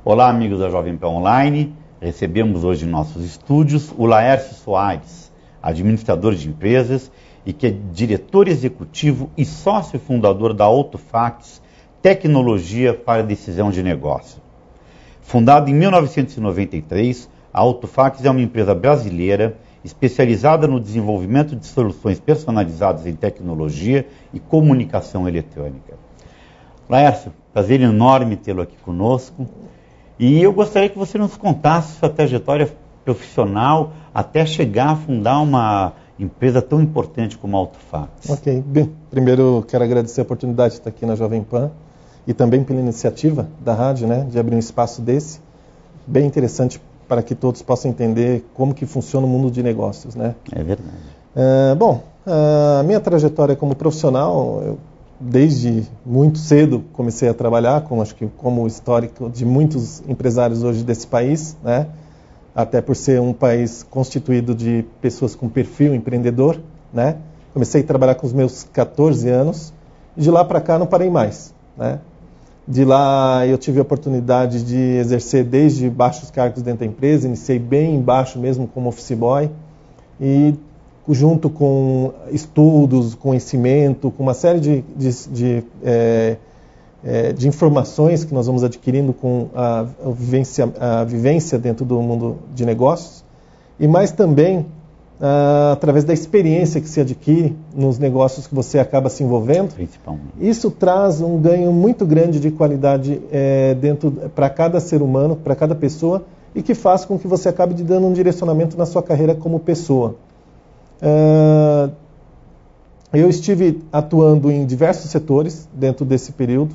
Olá, amigos da Jovem Pan Online. Recebemos hoje em nossos estúdios o Laércio Soares, administrador de empresas e que é diretor executivo e sócio fundador da Autofax, tecnologia para decisão de negócio. Fundada em 1993, a Autofax é uma empresa brasileira especializada no desenvolvimento de soluções personalizadas em tecnologia e comunicação eletrônica. Laércio, prazer enorme tê-lo aqui conosco. E eu gostaria que você nos contasse sua trajetória profissional até chegar a fundar uma empresa tão importante como a Autofax. Ok. Bem, primeiro quero agradecer a oportunidade de estar aqui na Jovem Pan e também pela iniciativa da rádio, né, de abrir um espaço desse, bem interessante para que todos possam entender como que funciona o mundo de negócios, né? É verdade. A minha trajetória como profissional, eu, desde muito cedo comecei a trabalhar, acho que como histórico de muitos empresários hoje desse país, né? Até por ser um país constituído de pessoas com perfil empreendedor, né? Comecei a trabalhar com os meus 14 anos e de lá para cá não parei mais, né? De lá eu tive a oportunidade de exercer desde baixos cargos dentro da empresa, iniciei bem embaixo mesmo como office boy e junto com estudos, conhecimento, com uma série de informações que nós vamos adquirindo com a vivência dentro do mundo de negócios, e mais também através da experiência que se adquire nos negócios que você acaba se envolvendo. Principalmente. Isso traz um ganho muito grande de qualidade para cada ser humano, para cada pessoa, e que faz com que você acabe dando um direcionamento na sua carreira como pessoa. Eu estive atuando em diversos setores dentro desse período.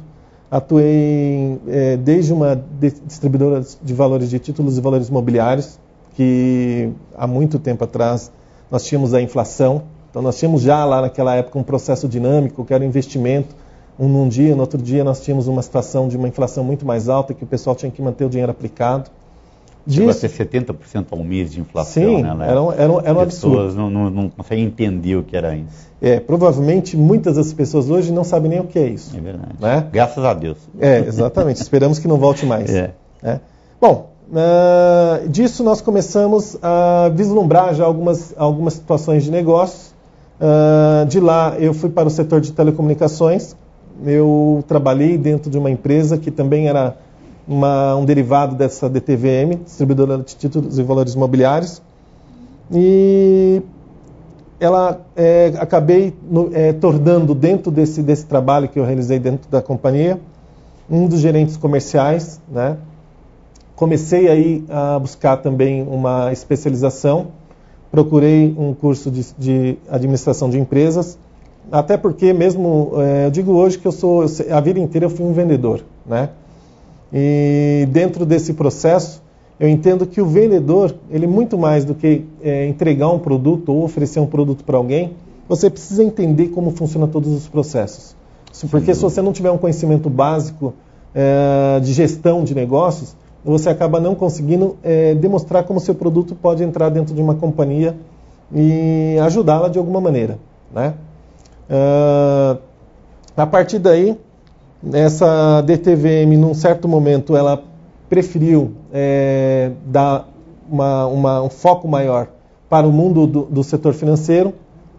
Atuei desde uma distribuidora de valores de títulos e valores imobiliários, que há muito tempo atrás nós tínhamos a inflação. Então nós tínhamos já lá naquela época um processo dinâmico, que era um investimento. Num dia, no outro dia nós tínhamos uma situação de uma inflação muito mais alta, que o pessoal tinha que manter o dinheiro aplicado. Chegou a ter 70% ao mês de inflação, sim, né? Era um absurdo. As pessoas não conseguem entender o que era isso. Provavelmente muitas das pessoas hoje não sabem nem o que é isso. É verdade. Né? Graças a Deus. Exatamente. Esperamos que não volte mais. Bom, disso nós começamos a vislumbrar já algumas situações de negócios. De lá eu fui para o setor de telecomunicações. Eu trabalhei dentro de uma empresa que também era um derivado dessa DTVM, distribuidora de títulos e valores imobiliários, e acabei tornando dentro desse trabalho que eu realizei dentro da companhia, um dos gerentes comerciais, né? Comecei aí a buscar também uma especialização, procurei um curso de administração de empresas, até porque mesmo, eu digo hoje que a vida inteira eu fui um vendedor, né? E dentro desse processo, eu entendo que o vendedor, ele muito mais do que entregar um produto ou oferecer um produto para alguém, você precisa entender como funcionam todos os processos. Porque se você não tiver um conhecimento básico de gestão de negócios, você acaba não conseguindo demonstrar como o seu produto pode entrar dentro de uma companhia e ajudá-la de alguma maneira, né? A partir daí, essa DTVM, num certo momento, ela preferiu dar um foco maior para o mundo do setor financeiro,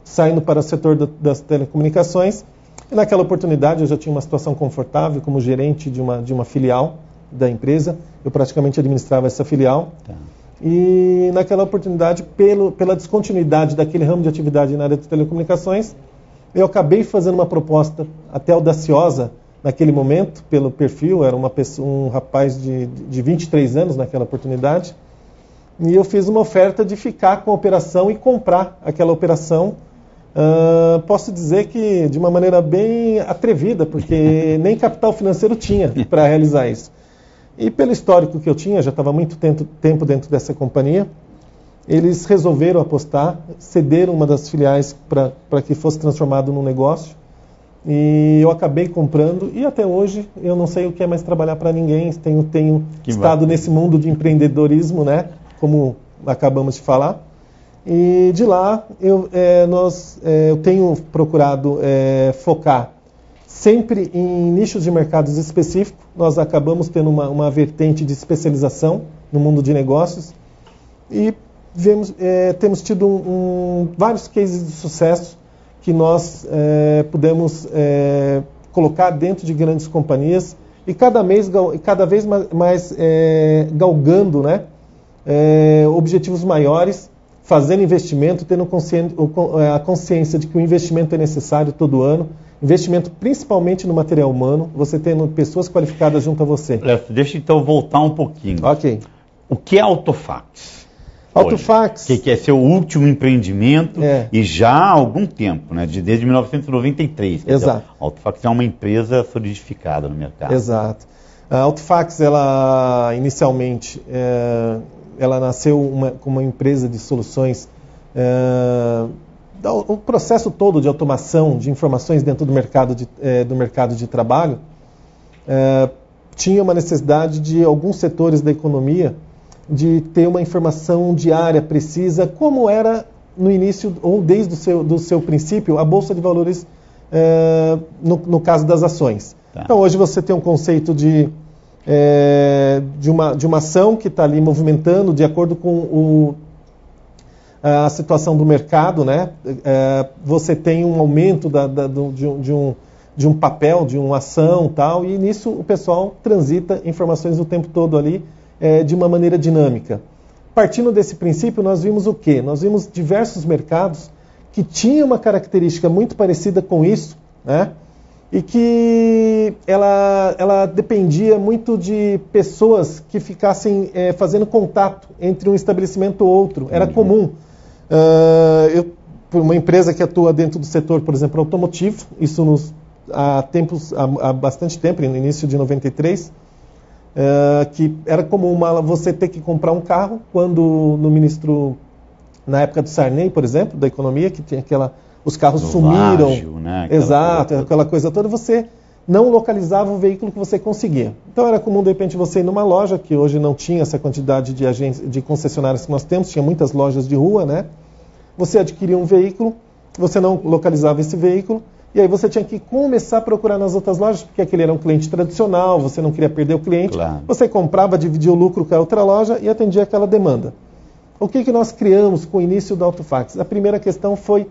saindo para o setor das telecomunicações. E naquela oportunidade eu já tinha uma situação confortável como gerente de uma filial da empresa. Eu praticamente administrava essa filial. Tá. E naquela oportunidade, pela descontinuidade daquele ramo de atividade na área de telecomunicações, eu acabei fazendo uma proposta até audaciosa naquele momento, pelo perfil. Era um rapaz de 23 anos naquela oportunidade, e eu fiz uma oferta de ficar com a operação e comprar aquela operação. Posso dizer que de uma maneira bem atrevida, porque nem capital financeiro tinha para realizar isso. E pelo histórico que eu tinha, já estava muito tempo dentro dessa companhia, eles resolveram apostar, cederam uma das filiais para que fosse transformado num negócio. E eu acabei comprando, e até hoje eu não sei o que é mais trabalhar para ninguém. Tenho estado nesse mundo de empreendedorismo, né, como acabamos de falar. E de lá eu tenho procurado focar sempre em nichos de mercados específicos. Nós acabamos tendo uma vertente de especialização no mundo de negócios e temos tido vários cases de sucesso que nós pudemos colocar dentro de grandes companhias e cada vez mais galgando, né, objetivos maiores, fazendo investimento, tendo a consciência de que o investimento é necessário todo ano, investimento principalmente no material humano, você tendo pessoas qualificadas junto a você. Deixa então voltar um pouquinho. Ok. O que é Autofax? Autofax... Que é seu último empreendimento e já há algum tempo, né? Desde 1993. Exato. Dizer, a Autofax é uma empresa solidificada no mercado. Exato. A Autofax, ela inicialmente, ela nasceu como uma empresa de soluções. O processo todo de automação de informações dentro do mercado de trabalho tinha uma necessidade de alguns setores da economia de ter uma informação diária, precisa, como era no início ou desde do seu princípio a Bolsa de Valores no caso das ações. Tá. Então hoje você tem um conceito de uma ação que está ali movimentando de acordo com a situação do mercado, né? Você tem um aumento de um papel, de uma ação tal, e nisso o pessoal transita informações o tempo todo ali de uma maneira dinâmica. Partindo desse princípio, nós vimos o quê? Nós vimos diversos mercados que tinham uma característica muito parecida com isso, né? E que ela dependia muito de pessoas que ficassem fazendo contato entre um estabelecimento ou outro. Era comum. Uma empresa que atua dentro do setor, por exemplo, automotivo, isso há bastante tempo, no início de 93, que era comum você ter que comprar um carro quando na época do Sarney, por exemplo, da economia, que tinha os carros sumiram. Vágio, né? Exato, aquela coisa toda, você não localizava o veículo que você conseguia. Então era comum, de repente, você ir numa loja, que hoje não tinha essa quantidade de concessionárias que nós temos, tinha muitas lojas de rua, né? Você adquiria um veículo, você não localizava esse veículo, e aí você tinha que começar a procurar nas outras lojas, porque aquele era um cliente tradicional, você não queria perder o cliente. Claro. Você comprava, dividia o lucro com a outra loja e atendia aquela demanda. O que nós criamos com o início do Autofax? A primeira questão foi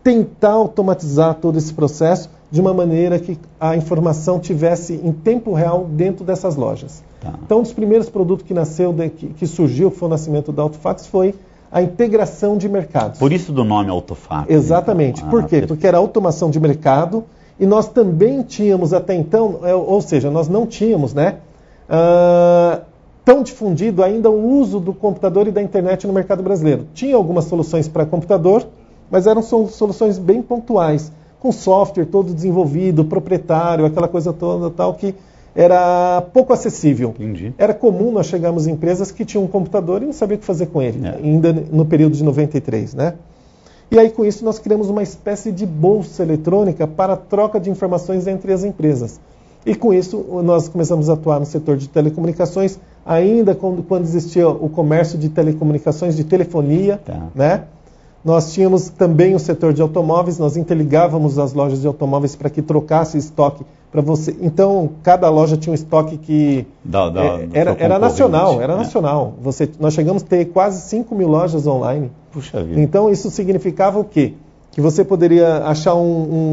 tentar automatizar todo esse processo de uma maneira que a informação tivesse em tempo real dentro dessas lojas. Tá. Então, um dos primeiros produtos que nasceu, que surgiu, que foi o nascimento da Autofax, foi a integração de mercados. Por isso do nome Autofax. Exatamente. Então, por quê? Porque era automação de mercado e nós também tínhamos até então, ou seja, nós não tínhamos, né, tão difundido ainda o uso do computador e da internet no mercado brasileiro. Tinha algumas soluções para computador, mas eram soluções bem pontuais, com software todo desenvolvido, proprietário, aquela coisa toda tal que era pouco acessível. Entendi. Era comum nós chegarmos em empresas que tinham um computador e não sabia o que fazer com ele, ainda no período de 93, né? E aí com isso nós criamos uma espécie de bolsa eletrônica para a troca de informações entre as empresas. E com isso nós começamos a atuar no setor de telecomunicações, ainda quando existia o comércio de telecomunicações, de telefonia, né? Nós tínhamos também o setor de automóveis, nós interligávamos as lojas de automóveis para que trocasse estoque para você. Então, cada loja tinha um estoque que era nacional, nacional. Nós chegamos a ter quase 5 mil lojas online. Puxa vida. Então, isso significava o quê? Que você poderia achar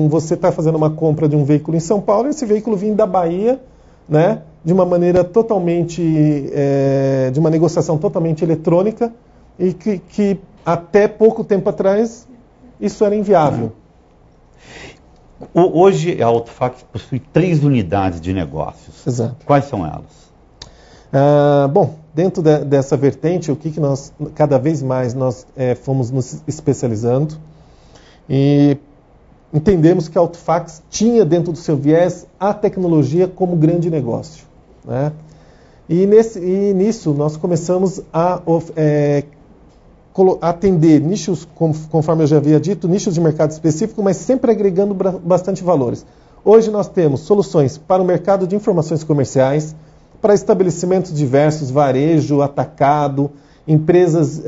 você está fazendo uma compra de um veículo em São Paulo e esse veículo vinha da Bahia, né? De uma maneira totalmente, de uma negociação totalmente eletrônica e que até pouco tempo atrás isso era inviável. Hoje a Autofax possui 3 unidades de negócios. Exato. Quais são elas? Bom, dentro dessa vertente, o que nós, cada vez mais nós fomos nos especializando e entendemos que a Autofax tinha dentro do seu viés a tecnologia como grande negócio, né? E nisso nós começamos a atender nichos, conforme eu já havia dito, nichos de mercado específico, mas sempre agregando bastante valores. Hoje nós temos soluções para o mercado de informações comerciais, para estabelecimentos diversos, varejo, atacado, empresas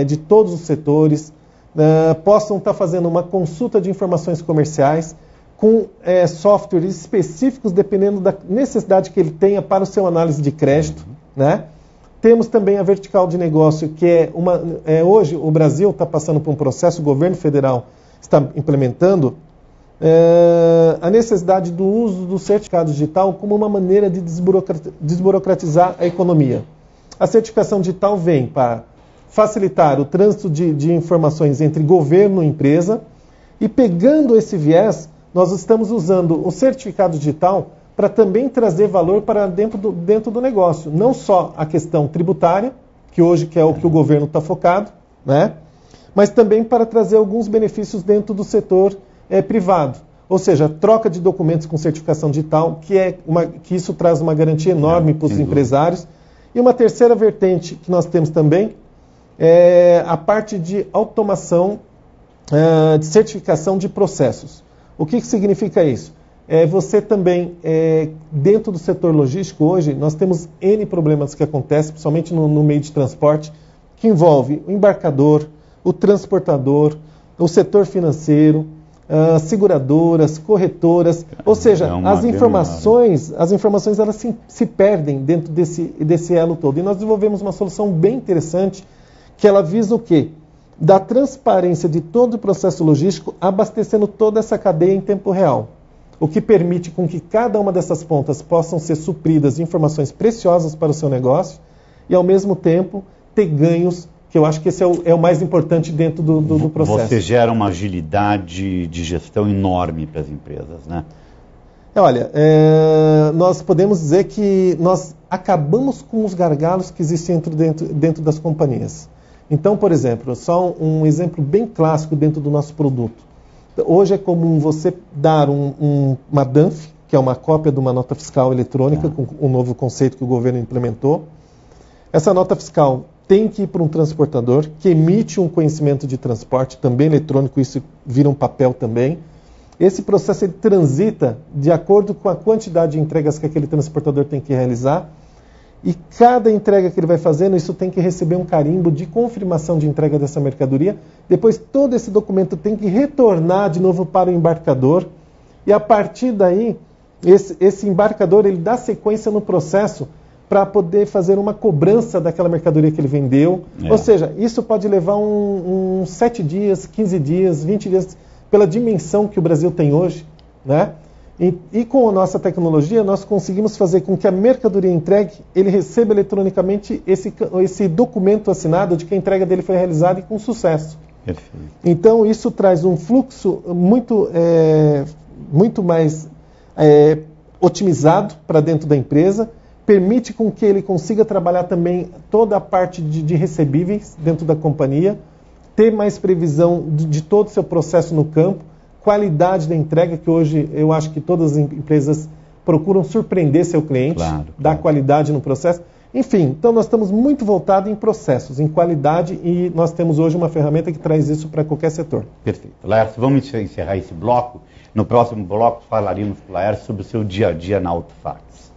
de todos os setores, possam estar fazendo uma consulta de informações comerciais com softwares específicos dependendo da necessidade que ele tenha para o seu análise de crédito, né? Temos também a vertical de negócio, que hoje o Brasil está passando por um processo, o governo federal está implementando a necessidade do uso do certificado digital como uma maneira de desburocratizar a economia. A certificação digital vem para facilitar o trânsito de informações entre governo e empresa, e pegando esse viés, nós estamos usando o certificado digital para também trazer valor para dentro do negócio. Não só a questão tributária, que hoje é o que o governo está focado, né? Mas também para trazer alguns benefícios dentro do setor privado. Ou seja, troca de documentos com certificação digital, que isso traz uma garantia enorme para os empresários. E uma terceira vertente que nós temos também é a parte de automação de certificação de processos. O que significa isso? Você também, dentro do setor logístico hoje, nós temos N problemas que acontecem, principalmente no meio de transporte, que envolve o embarcador, o transportador, o setor financeiro, seguradoras, corretoras, ou seja, as informações elas se perdem dentro desse elo todo. E nós desenvolvemos uma solução bem interessante, que ela visa o quê? Da transparência de todo o processo logístico, abastecendo toda essa cadeia em tempo real. O que permite com que cada uma dessas pontas possam ser supridas de informações preciosas para o seu negócio e, ao mesmo tempo, ter ganhos, que eu acho que esse é o mais importante dentro do processo. Você gera uma agilidade de gestão enorme para as empresas, né? Olha, nós podemos dizer que nós acabamos com os gargalos que existem dentro das companhias. Então, por exemplo, só um exemplo bem clássico dentro do nosso produto. Hoje é comum você dar uma DANF, que é uma cópia de uma nota fiscal eletrônica, com um novo conceito que o governo implementou. Essa nota fiscal tem que ir para um transportador, que emite um conhecimento de transporte, também eletrônico, isso vira um papel também. Esse processo ele transita de acordo com a quantidade de entregas que aquele transportador tem que realizar. E cada entrega que ele vai fazendo, isso tem que receber um carimbo de confirmação de entrega dessa mercadoria. Depois, todo esse documento tem que retornar de novo para o embarcador. E, a partir daí, esse embarcador ele dá sequência no processo para poder fazer uma cobrança daquela mercadoria que ele vendeu. Ou seja, isso pode levar uns 7 dias, 15 dias, 20 dias, pela dimensão que o Brasil tem hoje, né? E com a nossa tecnologia, nós conseguimos fazer com que a mercadoria entregue, ele receba eletronicamente esse documento assinado de que a entrega dele foi realizada e com sucesso. Perfeito. Então, isso traz um fluxo muito mais otimizado para dentro da empresa, permite com que ele consiga trabalhar também toda a parte de recebíveis dentro da companhia, ter mais previsão de todo o seu processo no campo, qualidade da entrega, que hoje eu acho que todas as empresas procuram surpreender seu cliente, dar qualidade no processo. Enfim, então nós estamos muito voltados em processos, em qualidade, e nós temos hoje uma ferramenta que traz isso para qualquer setor. Perfeito. Laércio, vamos encerrar esse bloco. No próximo bloco falaremos com o Laércio sobre o seu dia a dia na Autofax.